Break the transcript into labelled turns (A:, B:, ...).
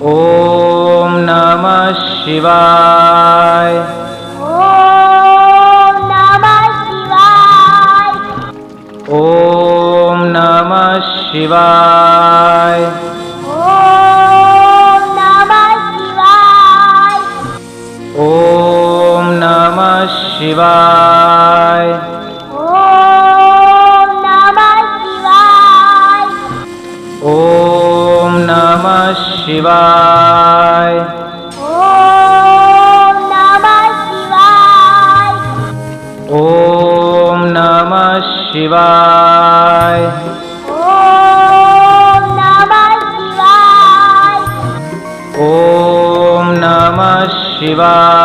A: ओम नमः शिवाय।
B: ओम नमः शिवाय।
A: ओम नमः शिवाय।
B: ओम नमः शिवाय।
A: ओम नमः शिवाय।
B: ओम नमः शिवाय।
A: ओम नमः शिवाय।
B: ओम नमः शिवाय।
A: ओम नमः शिवाय।
B: ओम नमः शिवाय।
A: ओम नमः शिवाय।